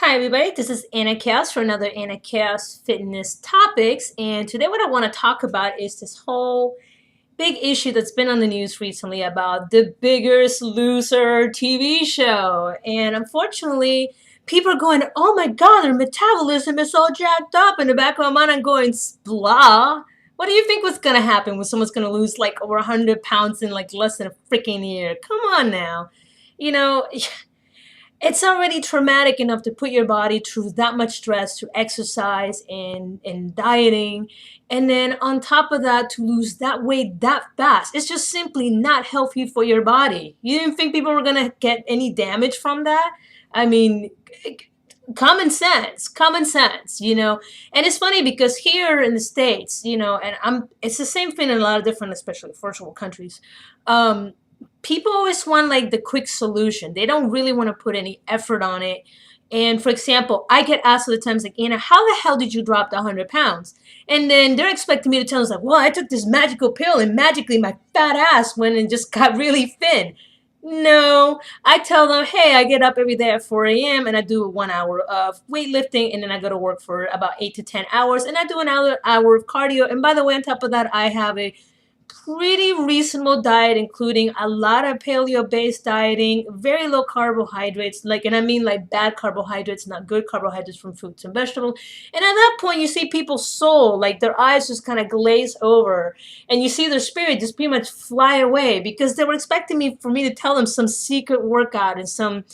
Hi everybody, this is Anna Khayos for another Anna Khayos Fitness Topics, and today what I want to talk about is this whole big issue that's been on the news recently about the Biggest Loser TV show. And unfortunately, people are going, oh my god, their metabolism is all jacked up. In the back of my mind, I'm going, blah. What do you think was going to happen when someone's going to lose like over 100 pounds in like less than a freaking year? Come on now. You know, it's already traumatic enough to put your body through that much stress through exercise and dieting. And then on top of that, to lose that weight that fast, it's just simply not healthy for your body. You didn't think people were going to get any damage from that? I mean, common sense, And it's funny because here in the States, it's the same thing in a lot of different, especially first world countries. Um, People always want like the quick solution. They don't really want to put any effort on it. And for example, I get asked all the times like, Anna, how the hell did you drop the 100 pounds? And then they're expecting me to tell them like, well, I took this magical pill and magically my fat ass went and just got really thin. No, I tell them, hey, I get up every day at 4 a.m. and I do 1 hour of weightlifting, and then I go to work for about 8 to 10 hours, and I do another hour of cardio. And by the way, on top of that, I have a pretty reasonable diet, including a lot of paleo-based dieting, very low carbohydrates, and I mean like bad carbohydrates, not good carbohydrates from fruits and vegetables. And at that point, you see people's soul, like their eyes just kind of glaze over, and you see their spirit just pretty much fly away because they were expecting me for me to tell them some secret workout and some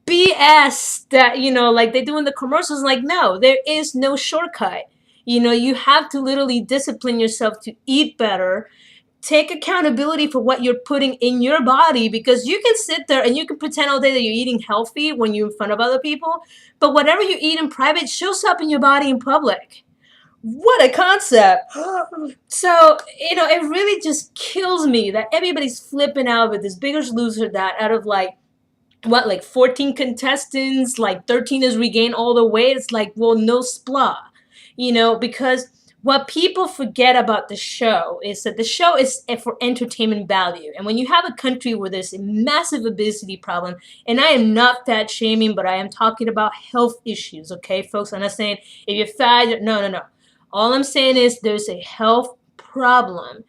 BS that, like they do in the commercials. Like, no, there is no shortcut. You have to literally discipline yourself to eat better. Take accountability for what you're putting in your body, because you can sit there and you can pretend all day that you're eating healthy when you're in front of other people, but whatever you eat in private shows up in your body in public. What a concept. So, it really just kills me that everybody's flipping out with this Biggest Loser that out of like 14 contestants, like 13 has regained all the weight. It's like, well, no splah, because what people forget about the show is that the show is for entertainment value. And when you have a country where there's a massive obesity problem, and I am not fat shaming, but I am talking about health issues, okay, folks? I'm not saying if you're fat, no. All I'm saying is there's a health problem.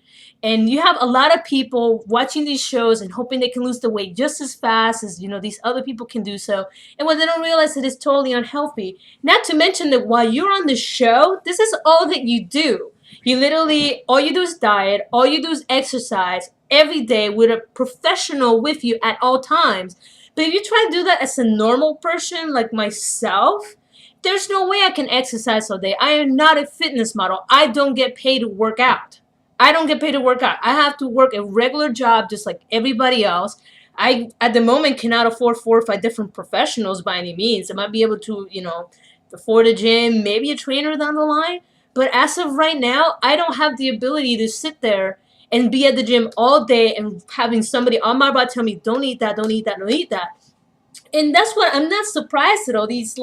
And you have a lot of people watching these shows and hoping they can lose the weight just as fast as, these other people can do so. And what they don't realize is it's totally unhealthy. Not to mention that while you're on the show, this is all that you do. You literally, all you do is diet, all you do is exercise every day with a professional with you at all times. But if you try to do that as a normal person like myself, there's no way I can exercise all day. I am not a fitness model. I don't get paid to work out. I don't get paid to work out. I have to work a regular job just like everybody else. I, at the moment, cannot afford 4 or 5 different professionals by any means. I might be able to, afford a gym, maybe a trainer down the line. But as of right now, I don't have the ability to sit there and be at the gym all day and having somebody on my butt tell me, don't eat that, don't eat that, don't eat that. And that's what I'm not surprised at all these,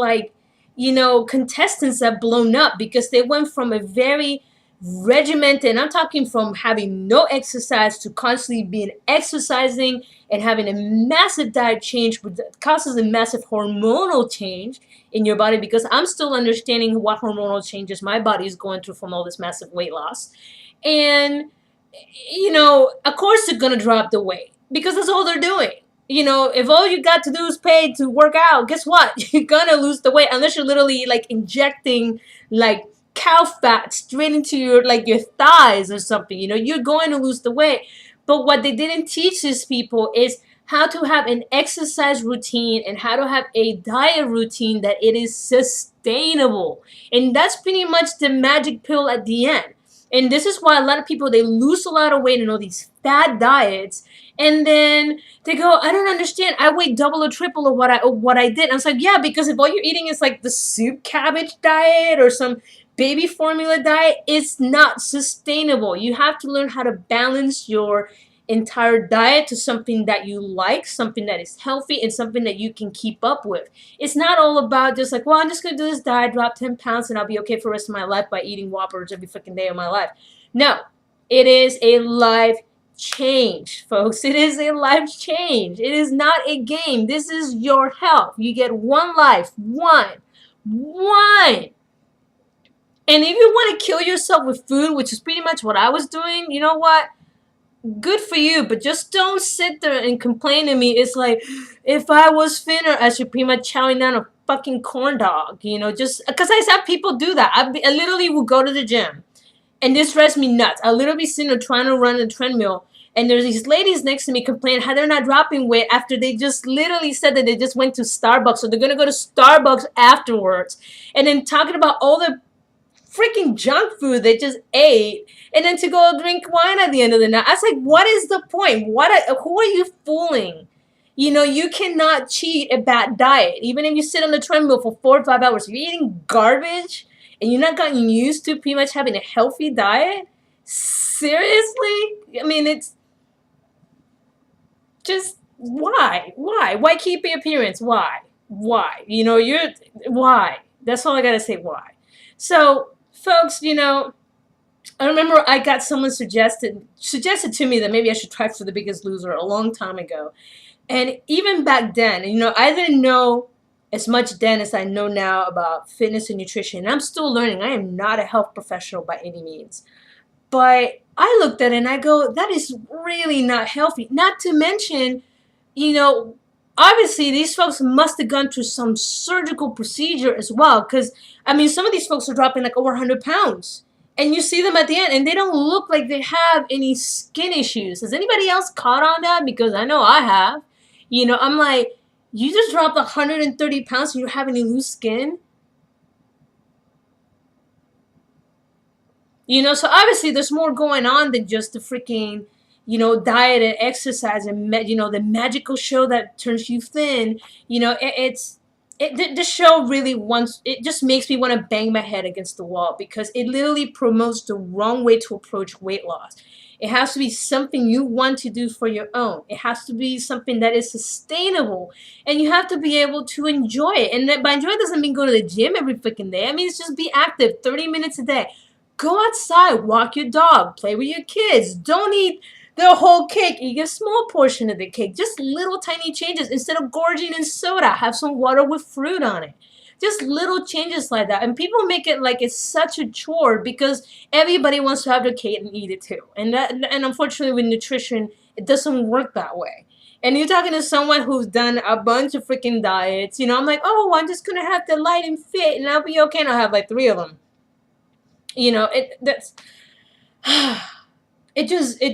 contestants have blown up because they went from a very regimented, and I'm talking from having no exercise to constantly being exercising and having a massive diet change, which causes a massive hormonal change in your body, because I'm still understanding what hormonal changes my body is going through from all this massive weight loss. And, of course they're going to drop the weight because that's all they're doing. If all you got to do is pay to work out, guess what? You're going to lose the weight unless you're literally like injecting like cow fat straight into your thighs or something. You're going to lose the weight. But what they didn't teach these people is how to have an exercise routine and how to have a diet routine that it is sustainable. And that's pretty much the magic pill at the end. And this is why a lot of people, they lose a lot of weight in all these fad diets, and then they go, I don't understand. I weigh double or triple of what I did. And I was like, yeah, because if all you're eating is like the soup cabbage diet or some baby formula diet, it's not sustainable. You have to learn how to balance your entire diet to something that you like, something that is healthy, and something that you can keep up with. It's not all about just like, well, I'm just going to do this diet, drop 10 pounds, and I'll be okay for the rest of my life by eating Whoppers every freaking day of my life. No, it is a life change, folks. It is a life change. It is not a game. This is your health. You get one life. One. And if you want to kill yourself with food, which is pretty much what I was doing, you know what? Good for you, but just don't sit there and complain to me. It's like, if I was thinner, I should pretty much chowing down a fucking corn dog, just because I saw people do that. I literally would go to the gym, and this drives me nuts. I literally be sitting there trying to run a treadmill, and there's these ladies next to me complaining how they're not dropping weight after they just literally said that they just went to Starbucks, so they're gonna go to Starbucks afterwards, and then talking about all the freaking junk food they just ate, and then to go drink wine at the end of the night. I was like, what is the point? Who are you fooling? You cannot cheat a bad diet. Even if you sit on the treadmill for 4 or 5 hours, if you're eating garbage and you're not gotten used to pretty much having a healthy diet, seriously? I mean, it's just, why keep the appearance? Why why? That's all I gotta say. Why? So, folks, I remember I got someone suggested to me that maybe I should try for The Biggest Loser a long time ago. And even back then, I didn't know as much then as I know now about fitness and nutrition. And I'm still learning. I am not a health professional by any means. But I looked at it and I go, that is really not healthy. Not to mention, obviously these folks must have gone through some surgical procedure as well. Because, some of these folks are dropping like over 100 pounds. And you see them at the end, and they don't look like they have any skin issues. Has anybody else caught on that? Because I know I have. I'm like, you just dropped 130 pounds and you're having to lose skin? So obviously there's more going on than just the freaking, diet and exercise and, the magical show that turns you thin. The show really it just makes me want to bang my head against the wall because it literally promotes the wrong way to approach weight loss. It has to be something you want to do for your own. It has to be something that is sustainable, and you have to be able to enjoy it. And that by enjoy doesn't mean go to the gym every freaking day. It's just be active 30 minutes a day. Go outside, walk your dog, play with your kids. Don't eat the whole cake. Eat a small portion of the cake. Just little tiny changes. Instead of gorging in soda, have some water with fruit on it. Just little changes like that. And people make it like it's such a chore because everybody wants to have their cake and eat it too. And unfortunately with nutrition, it doesn't work that way. And you're talking to someone who's done a bunch of freaking diets. I'm like, oh, I'm just going to have to light and fit and I'll be okay. And I'll have like 3 of them. It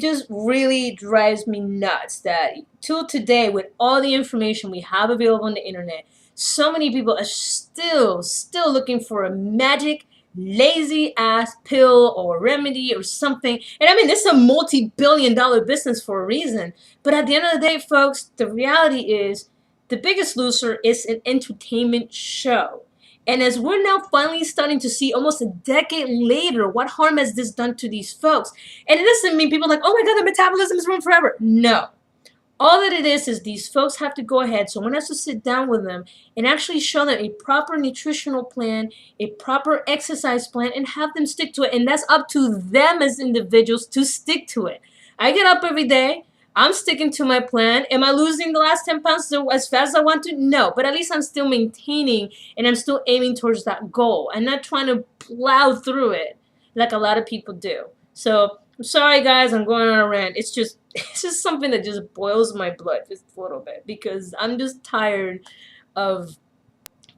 just really drives me nuts that till today, with all the information we have available on the internet, so many people are still looking for a magic, lazy ass pill or remedy or something. And this is a multi-billion-dollar business for a reason. But at the end of the day, folks, the reality is The Biggest Loser is an entertainment show. And as we're now finally starting to see almost a decade later, what harm has this done to these folks? And it doesn't mean people are like, oh my God, their metabolism is ruined forever. No. All that it is these folks have to go ahead. Someone has to sit down with them and actually show them a proper nutritional plan, a proper exercise plan, and have them stick to it. And that's up to them as individuals to stick to it. I get up every day. I'm sticking to my plan. Am I losing the last 10 pounds as fast as I want to? No, but at least I'm still maintaining and I'm still aiming towards that goal. I'm not trying to plow through it like a lot of people do. So I'm sorry, guys, I'm going on a rant. It's just something that just boils my blood just a little bit because I'm just tired of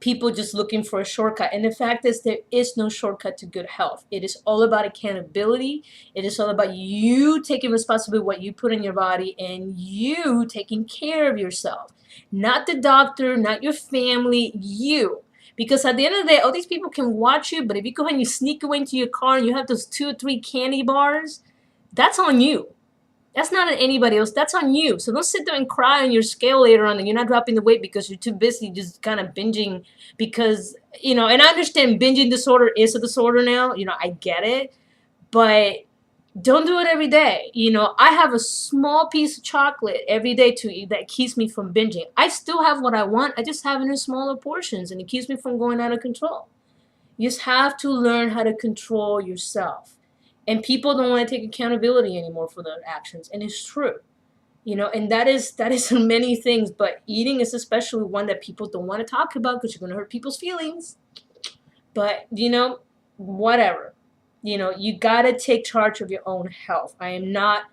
people just looking for a shortcut. And the fact is, there is no shortcut to good health. It is all about accountability. It is all about you taking responsibility for what you put in your body and you taking care of yourself. Not the doctor, not your family, you. Because at the end of the day, all these people can watch you, but if you go ahead and you sneak away into your car and you have those 2 or 3 candy bars, that's on you. That's not on anybody else. That's on you. So don't sit there and cry on your scale later on and you're not dropping the weight because you're too busy just kind of binging because, and I understand binging disorder is a disorder now. I get it. But don't do it every day. I have a small piece of chocolate every day to eat that keeps me from binging. I still have what I want. I just have it in smaller portions and it keeps me from going out of control. You just have to learn how to control yourself. And people don't want to take accountability anymore for their actions, and it's true. And that is many things, but eating is especially one that people don't want to talk about because you're going to hurt people's feelings. But whatever. You got to take charge of your own health. I'm not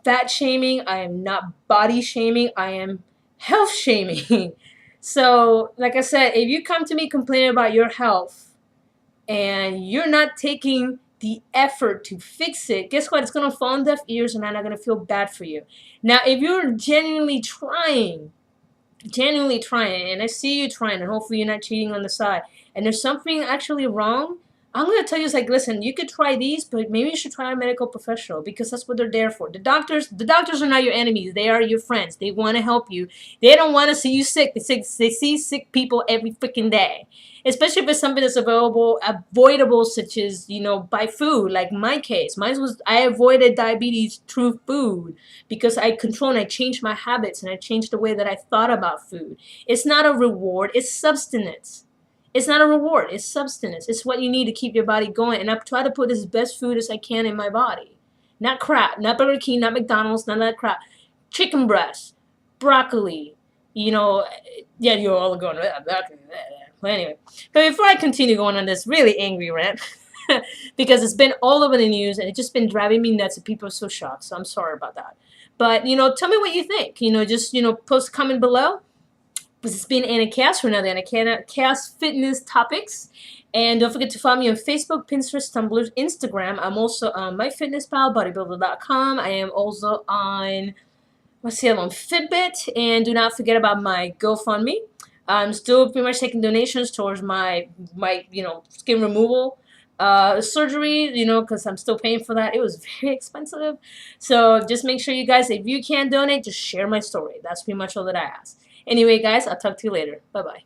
fat shaming, I am not body shaming, I am health shaming. So like I said, if you come to me complaining about your health and you're not taking the effort to fix it, guess what? It's going to fall on deaf ears, and I'm not going to feel bad for you. Now, if you're genuinely trying, and I see you trying, and hopefully you're not cheating on the side, and there's something actually wrong, I'm going to tell you, it's like, listen, you could try these, but maybe you should try a medical professional, because that's what they're there for. The doctors are not your enemies. They are your friends. They want to help you. They don't want to see you sick. They see sick people every freaking day, especially if it's something that's avoidable, such as, by food. Like my case, mine was, I avoided diabetes through food because I controlled and I changed my habits and I changed the way that I thought about food. It's not a reward. It's substance. It's not a reward. It's substance. It's what you need to keep your body going. And I try to put as best food as I can in my body. Not crap. Not Burger King, not McDonald's, none of that crap. Chicken breast, broccoli. Yeah, you're all going, but anyway. But before I continue going on this really angry rant, because it's been all over the news and it's just been driving me nuts and people are so shocked. So I'm sorry about that. But, tell me what you think. Just, post a comment below. This has been Anna Khayos for another Anna Khayos Fitness Topics. And don't forget to follow me on Facebook, Pinterest, Tumblr, Instagram. I'm also on MyFitnessPal, bodybuilder.com. I am also on, I'm on Fitbit. And do not forget about my GoFundMe. I'm still pretty much taking donations towards my skin removal surgery, because I'm still paying for that. It was very expensive. So just make sure you guys, if you can donate, just share my story. That's pretty much all that I ask. Anyway, guys, I'll talk to you later. Bye-bye.